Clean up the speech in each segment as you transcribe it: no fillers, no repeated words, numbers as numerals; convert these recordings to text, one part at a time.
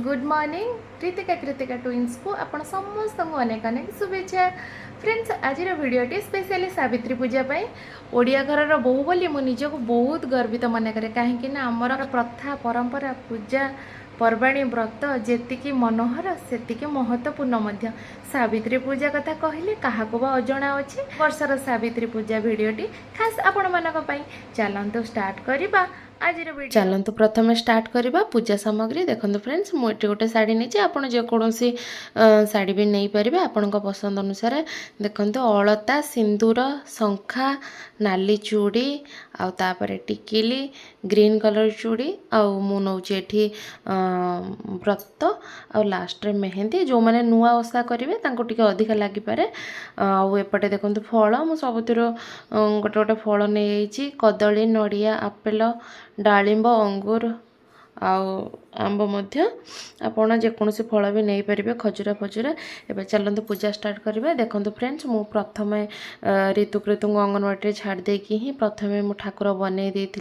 Good morning Kritika Kritika twins को आपण समस्त अनेक अनेक शुभेच्छा फ्रेंड्स। आज भिडटी स्पेशली सावित्री पूजा ओडिया घर बहु बोली मु निजक बहुत गर्वित मन करे कहीं आमर प्रथा परंपरा पूजा पर्वाणी व्रत जी मनोहर से महत्वपूर्ण सावित्री पूजा कथा कहले क्या अजणा अच्छे वर्षर सावित्री पूजा भिडटी खास आपण मानी चलतु स्टार्ट करवा आज चलतु प्रथम स्टार्ट करवा पूजा सामग्री। देखो फ्रेंड्स मुझे गोटे शाढ़ी नहीं आपड़ जेकोसी शाढ़ी भी नहीं पारे आपण पसंद अनुसार। देखो अलता सिंदूर शंखा नाली चूड़ी आउे टिकिली ग्रीन कलर चूड़ी आउ नौचे व्रत आ लास्ट रे मेहंदी जो मैंने नुआ ओषा करेंगे टे अधिक लगिपे। आउे देखो फल मु सब गोटे गोटे फल नहीं कदली नड़िया आपेल डालिंब अंगूर आंब आपण जेकोसी फल भी नहीं पारे खजुरा फजुरा। एवं चलते पूजा स्टार्ट करेंगे। देखो फ्रेंड्स मु प्रथम ऋतुकृतु अंगनवाड़ी छाड़ देकी ही प्रथम मु ठाकुर बनई देती।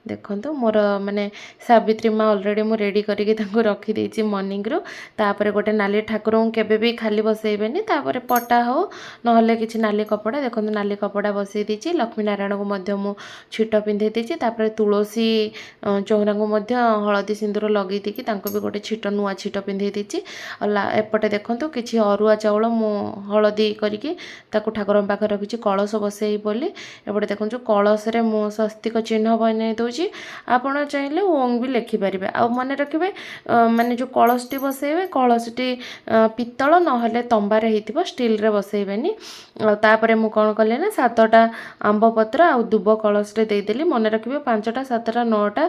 देखो मोर माने सावित्री माँ अलरेडी मु रेडी करके रखी मॉर्निंग रू। तापर गोटे नाली ठाकुर केबे भी खाली बसैबेनी तापर पटा हो नहले किछि नाली कपड़ा। देखो नाली कपड़ा बसई दीची लक्ष्मी नारायण को मध्य मु छिट पिंधे दीची। तापर तुलसी चौरा को हलदी सिंदूर लगे दी भी गोटे छिट नुआ छिट पिंधे दीची। एपटे देखो किछि अरुआ चाउल मु हलदी करके ठाकुर पाखे रखी कलश बसई बोली। एपटे देखो कलश रे मु स्वस्तिक चिन्ह बन दौर आपण चाहिए ओंग भी लिखिपारे। आ मन रखिए माने जो कलशटी बसैबे कलशटी पित्तल नहले तंबार होइतिबो स्टील रे बसैबेनी। तापरे मु कौन कले ना 7टा आंब पत्र आ दुब कलश रे देदेली। मन रखिए 5टा 7टा 9टा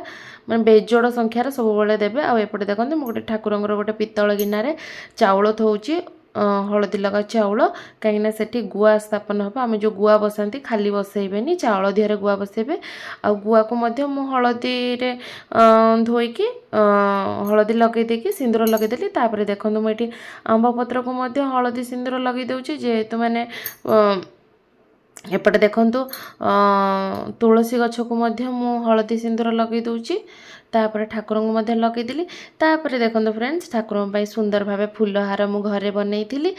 माने बेजोड़ संख्यार सब बेले देबे। आ एपटे देखो मु गोटे ठाकुरंगर गोटे पित्तल गिनारे चाउल थौची हलदी लगा चाउल कहीं सेठी गुआ स्थापन हम। आम जो गुआ बसाती खाली बसैबेनी चाउल दिहरे गुआ बसैबे। आ गुआ को मध्य मु हलदी रे धोईकी हलदी लगे देकी सिंदूर लगेदेली। तापर देखो मुझे आंब पत्र को मध्य हलदी सिंदूर लगे दूची जेहेतु मैंने एपटे देखु तुलसी गछ को मध्य मु हलदी सिंदूर लगे दूची। तापर ठाकुर को मध्य लगेदेली। तापर देखो फ्रेंड्स ठाकुर सुंदर भाव फूलहार मु घरे बनई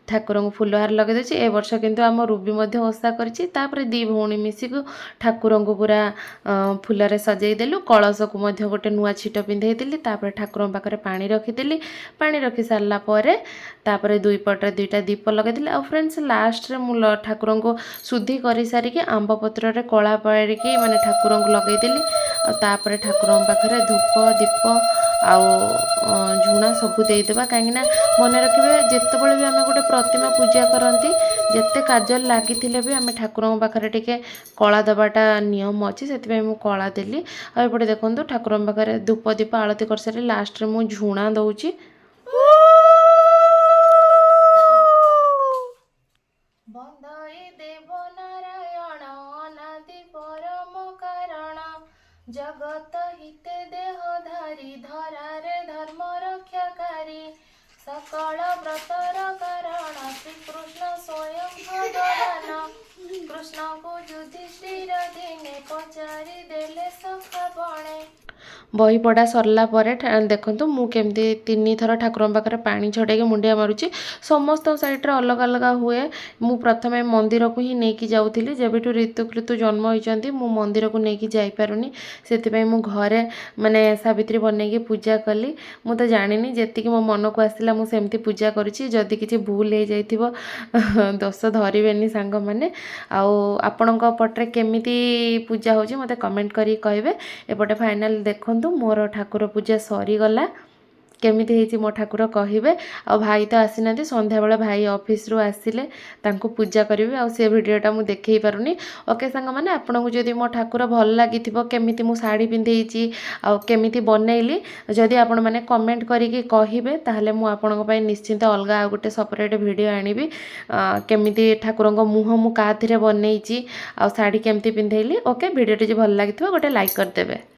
ठाकुर को फूलहार लगे दूची। ए वर्ष किंतु आम रूबी ओषा कर दी भौणी मिसिक ठाकुर को पूरा फूल सजई देलु। कलश को मध्य गोटे नुआ छिट पिंधे देली। तापर ठाकुर पाखे पानी रखीदेली। पानी रखी सारा तापर दुई पटे 2टा दीप लगेदेली। आ फ्रेंड्स लास्ट रे मु ठाकुर को शुद्धि कर सारिकी आंब पत्र रे कला पारिकी माने ठाकुर को लगेदेली। तापर ठाकुर पाखे धूप दीप आउ झुणा सबू देदेबा कहीं मन रखिए जितेबाला भी आम गोटे प्रतिमा पूजा करती जिते कार्य लगी भी आम ठाकुर पाखे टिके कला देवाटा नियम अच्छी से कला देली। आउे देखो ठाकुर पाखे धूप दीप आलती कर सारी लास्ट मु झुणा दौची। जगत हिते देहधारी धरारे धर्म रक्षाकारी सकल व्रतर कारण श्रीकृष्ण स्वयं भगवान कृष्ण को युधिष्ठिर दिने पचारि देले सखा बणे। बही पढ़ा सरला देखो मुझे 3 थर ठाकुर पाखे पानी छड़े मुंडिया मारुची। समस्त साइड्रे अलग अलग हुए। मु प्रथम मंदिर को ही नहीं जाऊँगी जब ऋतुकृतु जन्म होती मु मंदिर को लेकिन जापारूनी से मु घरे माने सावित्री बनई पूजा कली। मु तो जानी जी मो मन को आसला मुझे पूजा करुँची। जदि किसी भूल हो जाइथिबो दोष धरबेनी सांग मैंने। आपण पटे केमिति पूजा होची मते कमेंट करी कहबे। एपटे फाइनल देखो मोर ठाकुर पूजा सरीगला केमिति हेची मो ठाकुर कहिबे। आ भाई तो आसी ना संध्या बेला भाई ऑफिस रू आसिले तांको पूजा करिवे। आ से वीडियोटा मु देखै पारुनी। ओके सांग माने आपन को जदि मो ठाकुर भल लागिथिबो केमिति मु साड़ी पिंधेइची आ केमिति बनैली जदि आपण माने कमेंट करिके कहिबे ताहले मु आपण को पई निश्चित अलगा आ गुटे सेपरेट वीडियो आनिबी केमिति ठाकुर को मुह मु काथिरे बनैची आ साड़ी केमिति पिंधैली। ओके वीडियोटी जे भल लागिथिबो गोटे लाइक कर देबे।